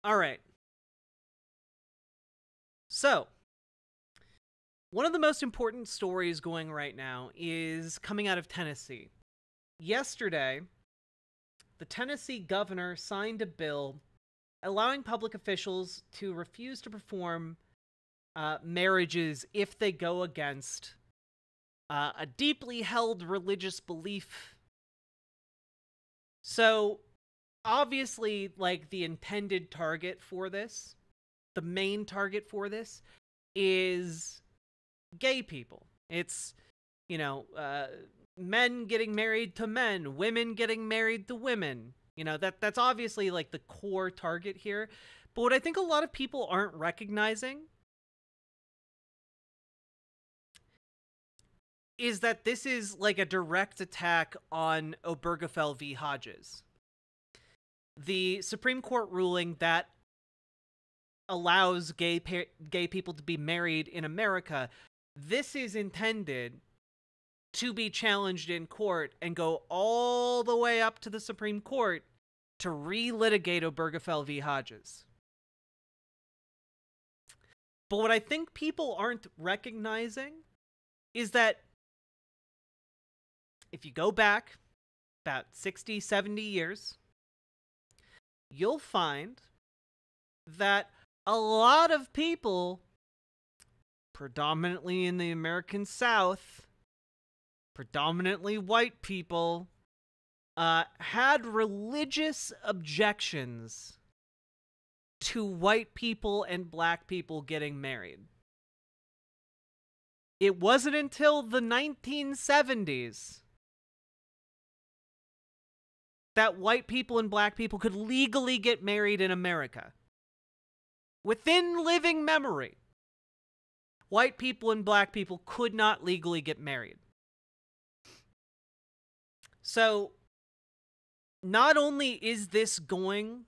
All right. So, one of the most important stories going right now is coming out of Tennessee. Yesterday, the Tennessee governor signed a bill allowing public officials to refuse to perform marriages if they go against a deeply held religious belief. So, obviously, like, the intended target for this, the main target for this, is gay people. It's, men getting married to men, women getting married to women. That's obviously like the core target here. But what I think a lot of people aren't recognizing is that this is like a direct attack on Obergefell v. Hodges. The Supreme Court ruling that allows gay people to be married in America, this is intended to be challenged in court and go all the way up to the Supreme Court to relitigate Obergefell v. Hodges. But what I think people aren't recognizing is that if you go back about 60, 70 years, you'll find that a lot of people, predominantly in the American South, predominantly white people, had religious objections to white people and black people getting married. It wasn't until the 1970s that white people and black people could legally get married in America. Within living memory, white people and black people could not legally get married. So, not only is this going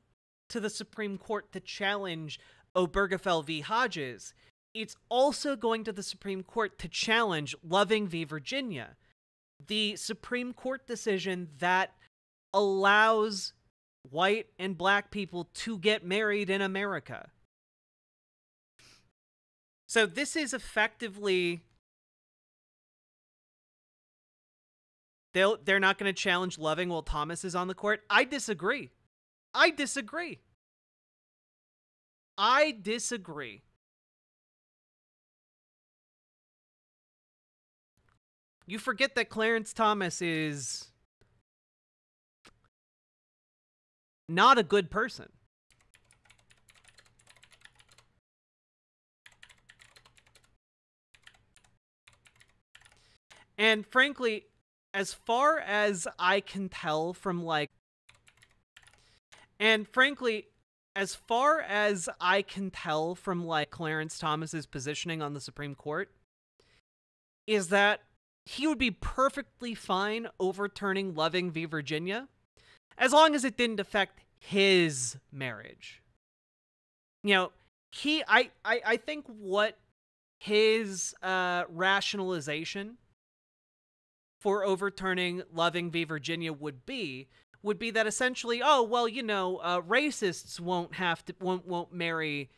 to the Supreme Court to challenge Obergefell v. Hodges, it's also going to the Supreme Court to challenge Loving v. Virginia, the Supreme Court decision that allows white and black people to get married in America. So this is effectively... They're not going to challenge Loving while Thomas is on the court. I disagree. You forget that Clarence Thomas is not a good person. And frankly, as far as I can tell from Clarence Thomas's positioning on the Supreme Court, is that he would be perfectly fine overturning Loving v. Virginia as long as it didn't affect his marriage. I think what his rationalization for overturning Loving v. Virginia would be that essentially, racists won't marry,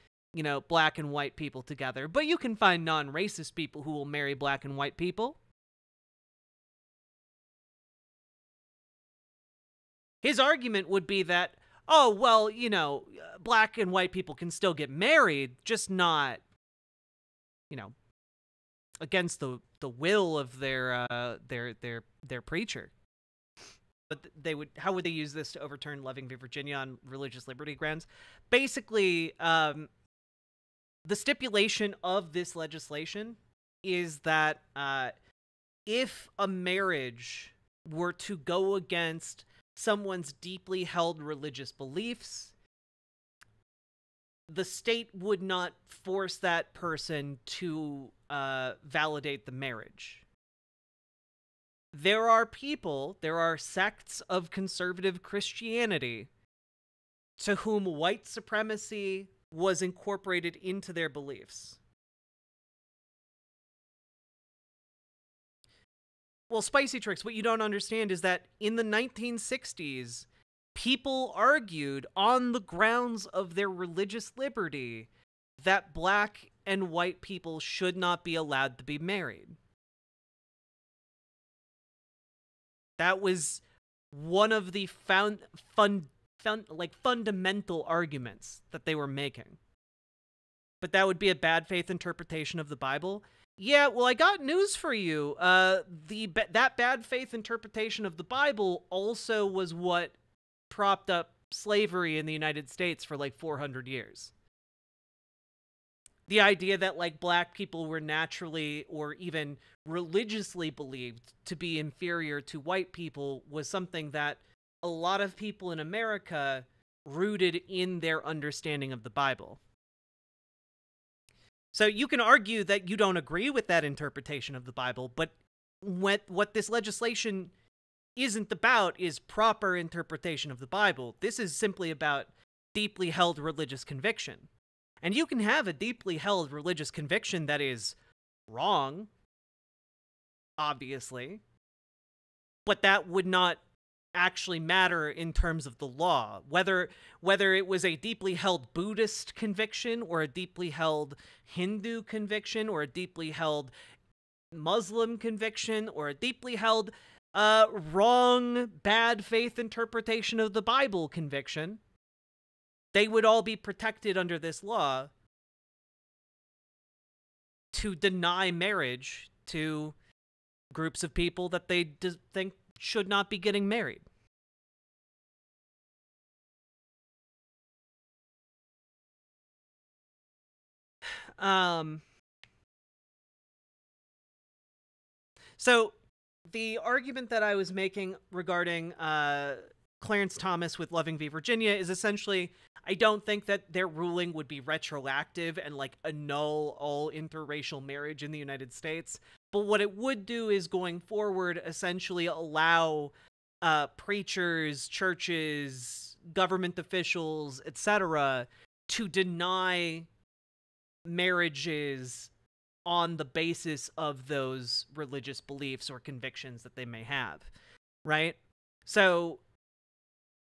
black and white people together, but you can find non-racist people who will marry black and white people. His argument would be that, black and white people can still get married, just not, against the will of their preacher. But how would they use this to overturn Loving v. Virginia on religious liberty grounds? Basically, the stipulation of this legislation is that if a marriage were to go against someone's deeply held religious beliefs, the state would not force that person to validate the marriage. There are sects of conservative Christianity to whom white supremacy was incorporated into their beliefs. Well, Spicy Tricks, what you don't understand is that in the 1960s, people argued on the grounds of their religious liberty that black and white people should not be allowed to be married. That was one of the fundamental arguments that they were making. But that would be a bad faith interpretation of the Bible. Yeah, well, I got news for you. That bad faith interpretation of the Bible also was what propped up slavery in the United States for like 400 years. The idea that like black people were naturally or even religiously believed to be inferior to white people was something that a lot of people in America rooted in their understanding of the Bible. So you can argue that you don't agree with that interpretation of the Bible, but what this legislation isn't about is proper interpretation of the Bible. This is simply about deeply held religious conviction. And you can have a deeply held religious conviction that is wrong, obviously, but that would not actually matter in terms of the law. Whether it was a deeply held Buddhist conviction or a deeply held Hindu conviction or a deeply held Muslim conviction or a deeply held wrong, bad faith interpretation of the Bible conviction, they would all be protected under this law to deny marriage to groups of people that they think should not be getting married. So the argument that I was making regarding Clarence Thomas with Loving v. Virginia is essentially, I don't think that their ruling would be retroactive and like annul all interracial marriage in the United States. But what it would do is going forward essentially allow preachers, churches, government officials, etc. to deny marriages on the basis of those religious beliefs or convictions that they may have, right? So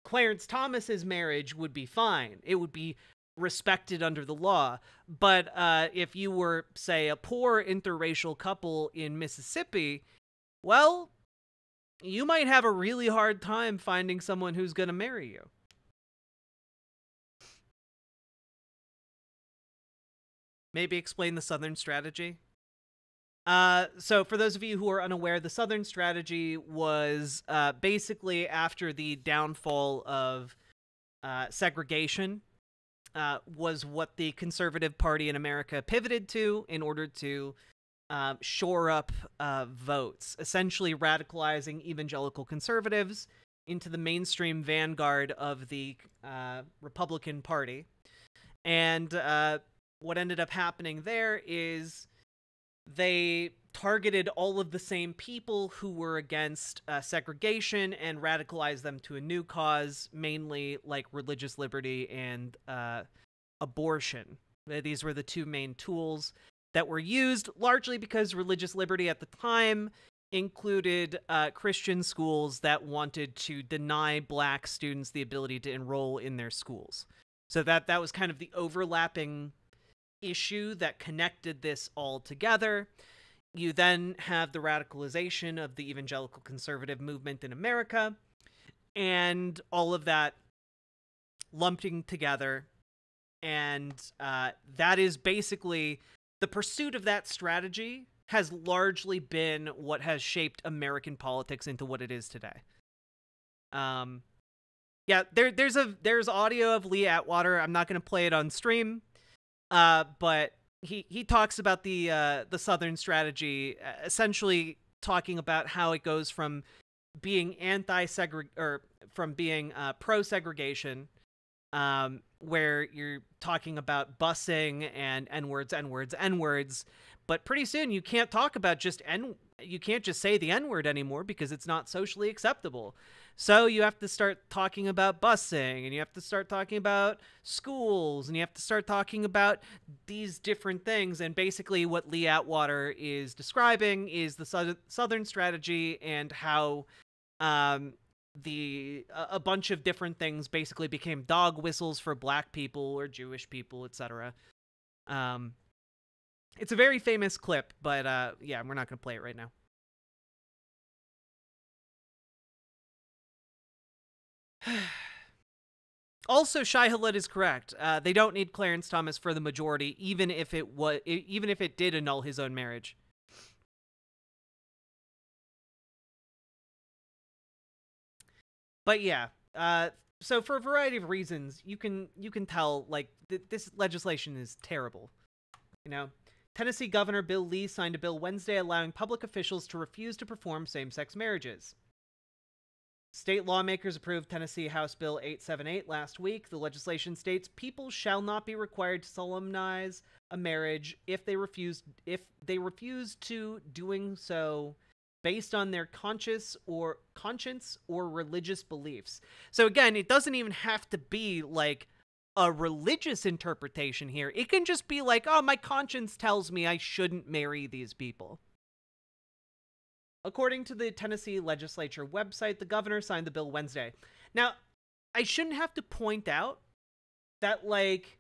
Clarence Thomas's marriage would be fine. It would be respected under the law. But if you were, say, a poor interracial couple in Mississippi, well, you might have a really hard time finding someone who's going to marry you. Maybe explain the Southern strategy. So for those of you who are unaware, the Southern strategy was basically after the downfall of segregation, was what the conservative party in America pivoted to in order to shore up votes, essentially radicalizing evangelical conservatives into the mainstream vanguard of the Republican Party. And what ended up happening there is they targeted all of the same people who were against segregation and radicalized them to a new cause, mainly like religious liberty and abortion. These were the two main tools that were used, largely because religious liberty at the time included Christian schools that wanted to deny black students the ability to enroll in their schools. So that was kind of the overlapping issue that connected this all together. You then have the radicalization of the evangelical conservative movement in America, and all of that lumping together. And that is basically the pursuit of that strategy has largely been what has shaped American politics into what it is today. Yeah, there's audio of Lee Atwater. I'm not going to play it on stream. But he talks about the Southern strategy, essentially talking about how it goes from being from being pro-segregation, where you're talking about busing and N-words, but pretty soon you can't talk about you can't just say the N-word anymore because it's not socially acceptable. So you have to start talking about busing, and you have to start talking about schools, and you have to start talking about these different things. And basically what Lee Atwater is describing is the Southern strategy and how a bunch of different things basically became dog whistles for black people or Jewish people, etc. It's a very famous clip, but yeah, we're not going to play it right now. Also, Shai Hulud is correct. They don't need Clarence Thomas for the majority, even if it did annul his own marriage. But yeah, so for a variety of reasons, you can tell like this legislation is terrible. You know, Tennessee Governor Bill Lee signed a bill Wednesday allowing public officials to refuse to perform same-sex marriages. State lawmakers approved Tennessee House Bill 878 last week. The legislation states people shall not be required to solemnize a marriage if they refuse to doing so based on their conscience or religious beliefs. So again, it doesn't even have to be like a religious interpretation here. It can just be like, oh, my conscience tells me I shouldn't marry these people. According to the Tennessee legislature website, the governor signed the bill Wednesday. Now, I shouldn't have to point out that, like,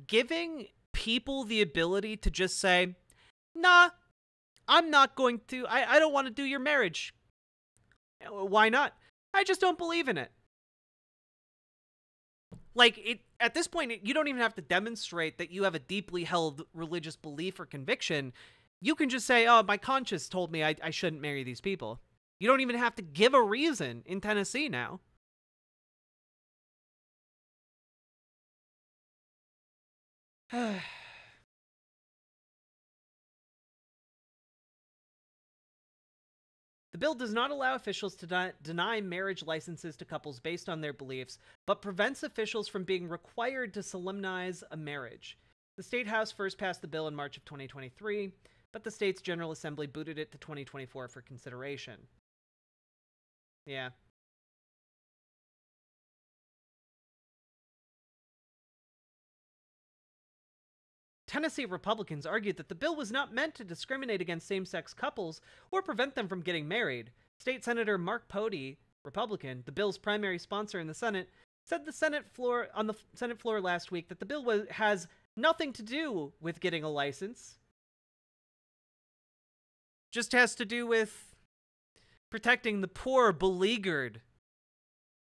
giving people the ability to just say, nah, I'm not going to, I don't want to do your marriage. Why not? I just don't believe in it. Like, at this point, you don't even have to demonstrate that you have a deeply held religious belief or conviction. You can just say, oh, my conscience told me I shouldn't marry these people. You don't even have to give a reason in Tennessee now. The bill does not allow officials to deny marriage licenses to couples based on their beliefs, but prevents officials from being required to solemnize a marriage. The State House first passed the bill in March of 2023, but the state's General Assembly booted it to 2024 for consideration. Yeah. Tennessee Republicans argued that the bill was not meant to discriminate against same-sex couples or prevent them from getting married. State Senator Mark Pody, Republican, the bill's primary sponsor in the Senate, said on the Senate floor last week that the bill has nothing to do with getting a license. Just has to do with protecting the poor, beleaguered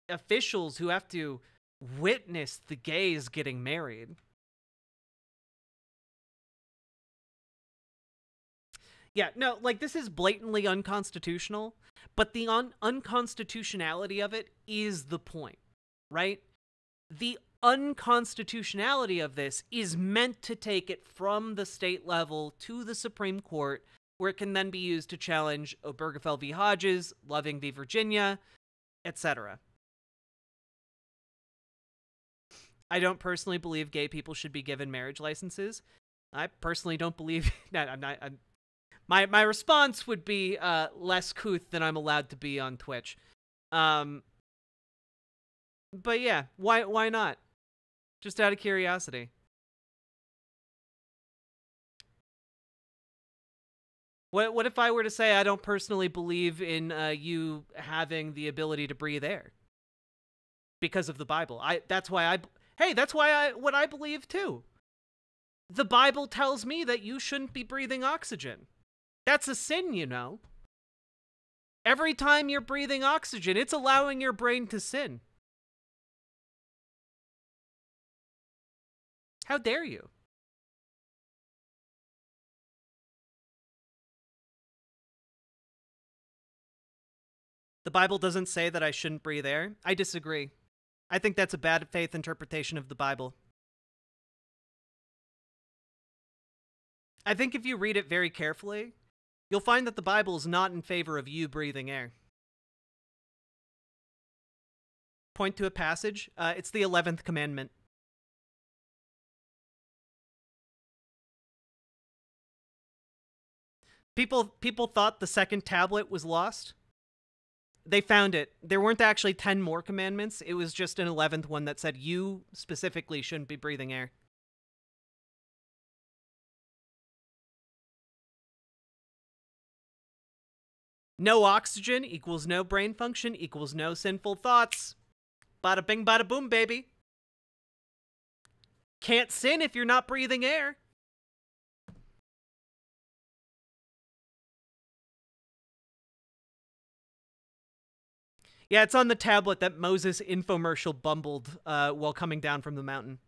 officials who have to witness the gays getting married. Yeah, no, like, this is blatantly unconstitutional, but the unconstitutionality of it is the point, right? The unconstitutionality of this is meant to take it from the state level to the Supreme Court, where it can then be used to challenge Obergefell v. Hodges, Loving v. Virginia, etc. I don't personally believe gay people should be given marriage licenses. I personally don't believe... My response would be less couth than I'm allowed to be on Twitch. But yeah, why not? Just out of curiosity. What if I were to say I don't personally believe in you having the ability to breathe air because of the Bible? That's why what I believe too. The Bible tells me that you shouldn't be breathing oxygen. That's a sin, you know. Every time you're breathing oxygen, it's allowing your brain to sin. How dare you? The Bible doesn't say that I shouldn't breathe air. I disagree. I think that's a bad faith interpretation of the Bible. I think if you read it very carefully, you'll find that the Bible is not in favor of you breathing air. Point to a passage. It's the 11th commandment. People thought the second tablet was lost. They found it. There weren't actually 10 more commandments. It was just an 11th one that said you specifically shouldn't be breathing air. No oxygen equals no brain function equals no sinful thoughts. Bada bing, bada boom, baby. Can't sin if you're not breathing air. Yeah, it's on the tablet that Moses infomercial bumbled while coming down from the mountain.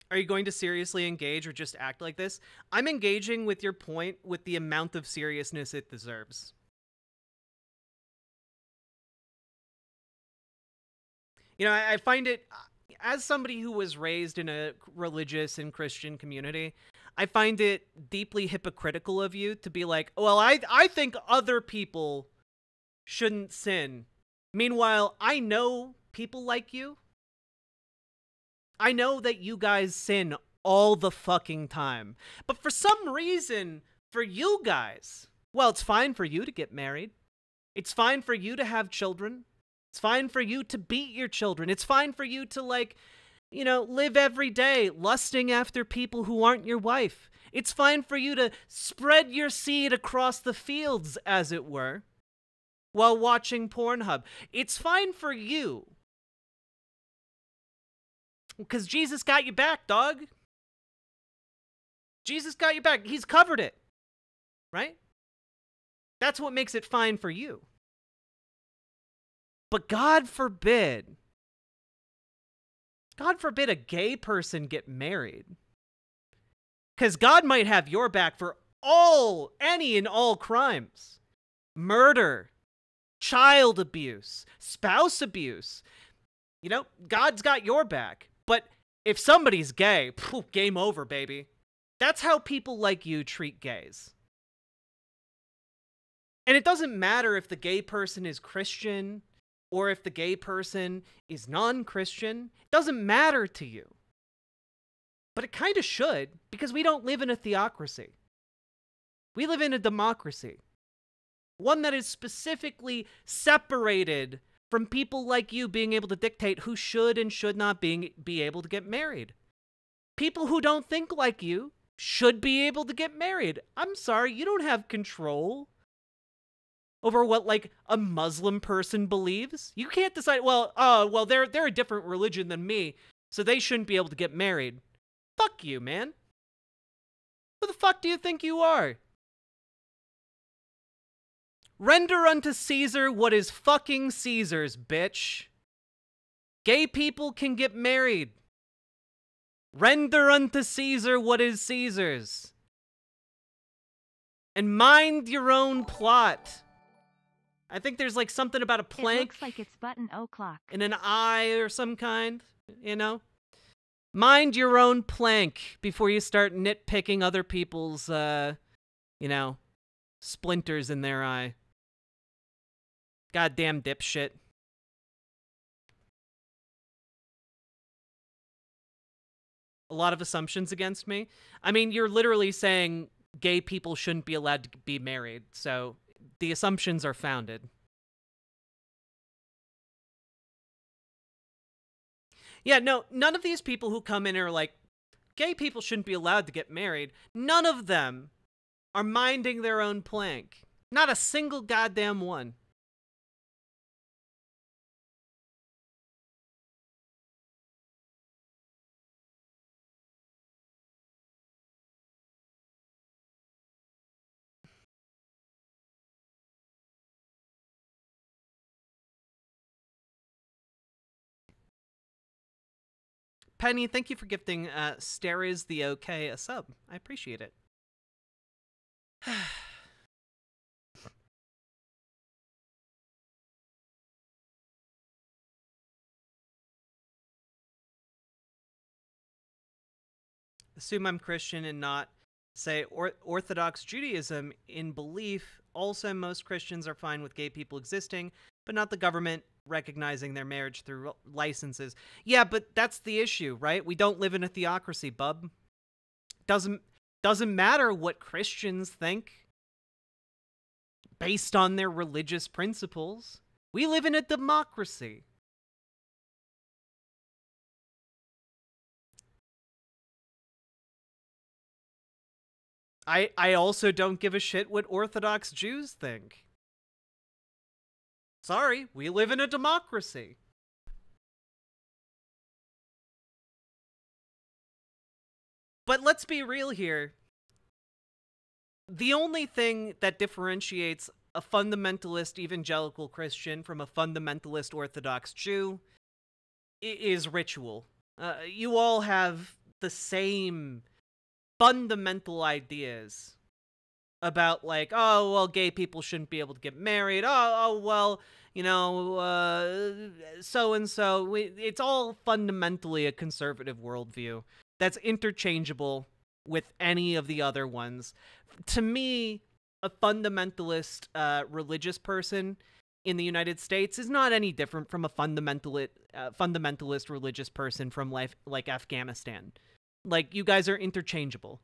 Are you going to seriously engage or just act like this? I'm engaging with your point with the amount of seriousness it deserves. You know, I find it, as somebody who was raised in a religious and Christian community, I find it deeply hypocritical of you to be like, well, I think other people shouldn't sin. Meanwhile, I know people like you. I know that you guys sin all the fucking time. But for some reason, for you guys, well, it's fine for you to get married. It's fine for you to have children. It's fine for you to beat your children. It's fine for you to, like, you know, live every day lusting after people who aren't your wife. It's fine for you to spread your seed across the fields, as it were, while watching Pornhub. It's fine for you. Because Jesus got you back, dog. Jesus got you back. He's covered it. Right? That's what makes it fine for you. But God forbid a gay person get married. Because God might have your back for any and all crimes. Murder, child abuse, spouse abuse. You know, God's got your back. But if somebody's gay, game over, baby. That's how people like you treat gays. And it doesn't matter if the gay person is Christian or if the gay person is non-Christian. It doesn't matter to you. But it kind of should, because we don't live in a theocracy. We live in a democracy. One that is specifically separated from people like you being able to dictate who should and should not be able to get married. People who don't think like you should be able to get married. I'm sorry, you don't have control over what, like, a Muslim person believes. You can't decide, well, they're a different religion than me, so they shouldn't be able to get married. Fuck you, man. Who the fuck do you think you are? Render unto Caesar what is fucking Caesar's, bitch. Gay people can get married. Render unto Caesar what is Caesar's. And mind your own plot. I think there's, like, something about a plank. It looks like it's button o'clock. And an eye or some kind, you know? Mind your own plank before you start nitpicking other people's, you know, splinters in their eye. Goddamn dipshit. A lot of assumptions against me. I mean, you're literally saying gay people shouldn't be allowed to be married, so the assumptions are founded. Yeah, no, none of these people who come in are like, gay people shouldn't be allowed to get married. None of them are minding their own plank. Not a single goddamn one. Penny, thank you for gifting Stare is the OK a sub. I appreciate it. Assume I'm Christian and not, say, Orthodox Judaism in belief. Also, most Christians are fine with gay people existing, but not the government recognizing their marriage through licenses. Yeah, but that's the issue, right? We don't live in a theocracy, bub. Doesn't matter what Christians think based on their religious principles. We live in a democracy. I also don't give a shit what Orthodox Jews think. Sorry, we live in a democracy. But let's be real here. The only thing that differentiates a fundamentalist evangelical Christian from a fundamentalist Orthodox Jew is ritual. You all have the same fundamental ideas about, like, oh, well, gay people shouldn't be able to get married. Oh well, you know, so and so. It's all fundamentally a conservative worldview that's interchangeable with any of the other ones. To me, a fundamentalist religious person in the United States is not any different from a fundamentalist religious person from like Afghanistan. Like, you guys are interchangeable.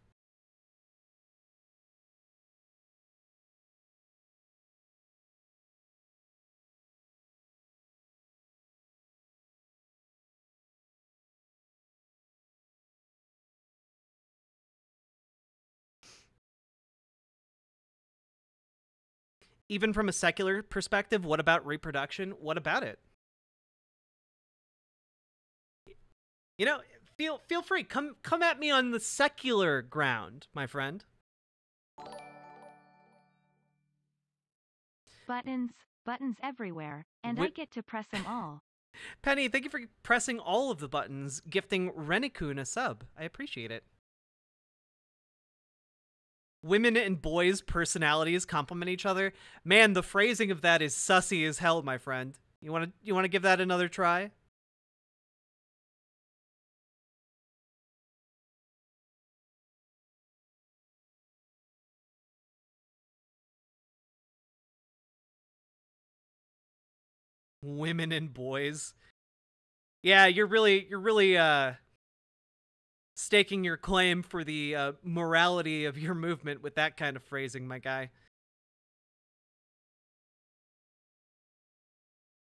Even from a secular perspective, what about reproduction? What about it? You know, feel free. Come at me on the secular ground, my friend. Buttons, buttons everywhere, and I get to press them all. Penny, thank you for pressing all of the buttons, gifting Renikun a sub. I appreciate it. Women and boys' personalities complement each other. Man, the phrasing of that is sussy as hell, my friend. You wanna give that another try? Women and boys. Yeah, you're really staking your claim for the morality of your movement with that kind of phrasing, my guy.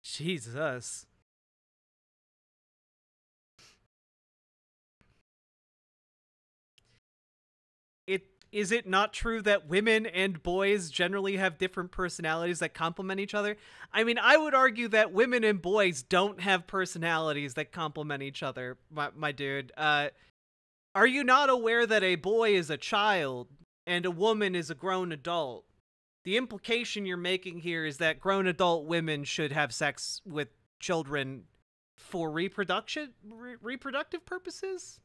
Jesus. Is it not true that women and boys generally have different personalities that complement each other? I mean, I would argue that women and boys don't have personalities that complement each other, my dude. Are you not aware that a boy is a child and a woman is a grown adult? The implication you're making here is that grown adult women should have sex with children for reproductive purposes?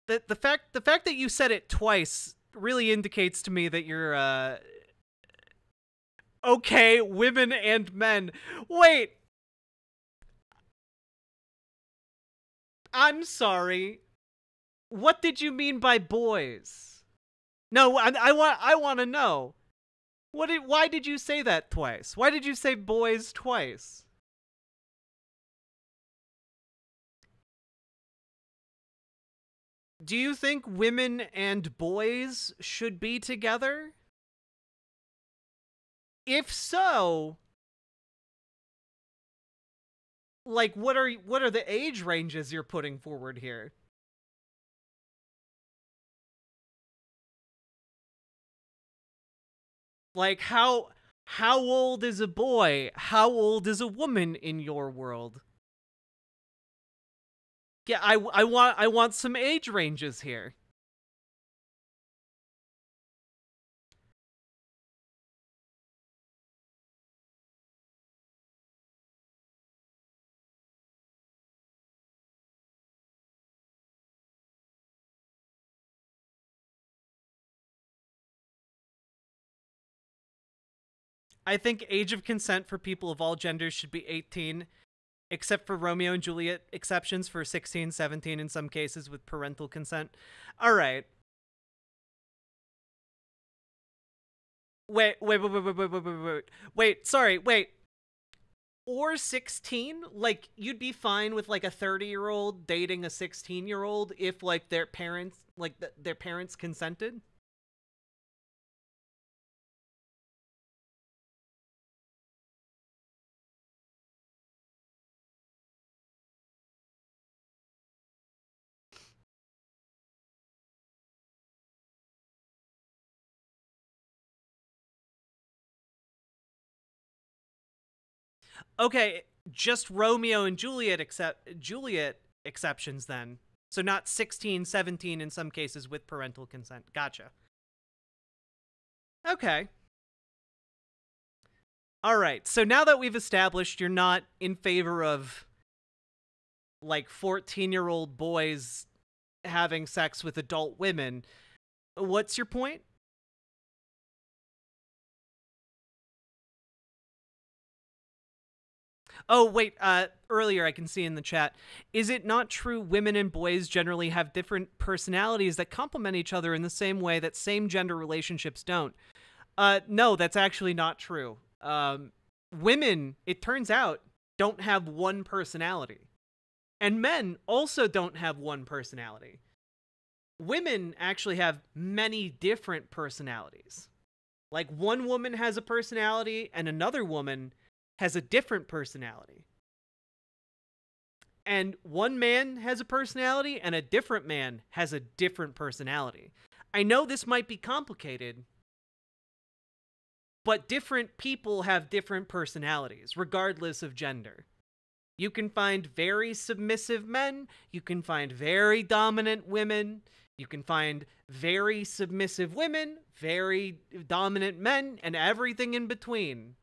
The fact that you said it twice really indicates to me that you're okay, women and men. Wait, I'm sorry. What did you mean by boys? No, I want to know. Why did you say that twice? Why did you say boys twice? Do you think women and boys should be together? If so, like, what are the age ranges you're putting forward here? Like, how old is a boy? How old is a woman in your world? Yeah, I want some age ranges here. I think age of consent for people of all genders should be 18, except for Romeo and Juliet exceptions for 16, 17 in some cases with parental consent. All right. Wait, sorry, wait. Or 16? Like, you'd be fine with, like, a 30-year-old dating a 16-year-old if, like, their parents, their parents consented? Okay, just Romeo and Juliet exceptions then. So not 16, 17 in some cases with parental consent. Gotcha. Okay. All right. So now that we've established you're not in favor of like 14-year-old boys having sex with adult women, what's your point? Oh, wait, earlier I can see in the chat, is it not true women and boys generally have different personalities that complement each other in the same way that same-gender relationships don't? No, that's actually not true. Women, it turns out, don't have one personality. And men also don't have one personality. Women actually have many different personalities. Like, one woman has a personality and another woman has a different personality. And one man has a personality and a different man has a different personality. I know this might be complicated, but different people have different personalities, regardless of gender. You can find very submissive men, you can find very dominant women, you can find very submissive women, very dominant men, and everything in between.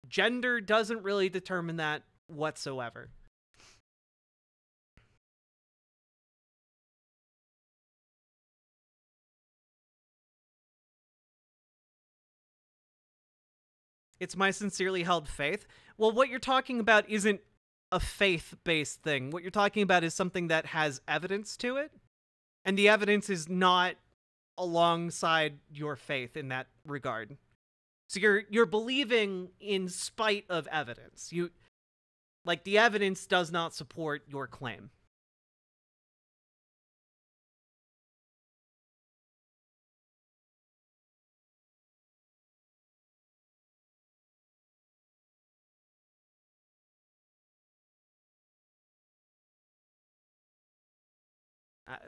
Gender doesn't really determine that whatsoever. It's my sincerely held faith. Well, what you're talking about isn't a faith-based thing. What you're talking about is something that has evidence to it, and the evidence is not alongside your faith in that regard. So you're believing in spite of evidence. Like, the evidence does not support your claim.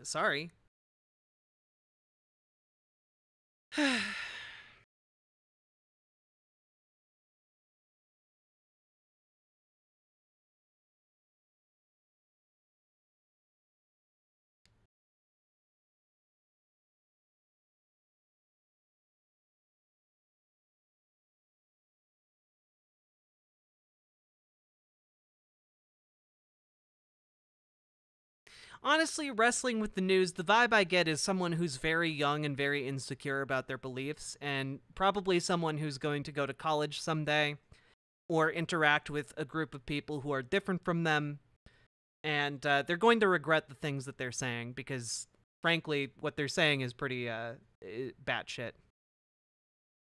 Sorry. Honestly, wrestling with the news, the vibe I get is someone who's very young and very insecure about their beliefs, and probably someone who's going to go to college someday or interact with a group of people who are different from them, and they're going to regret the things that they're saying because, frankly, what they're saying is pretty batshit.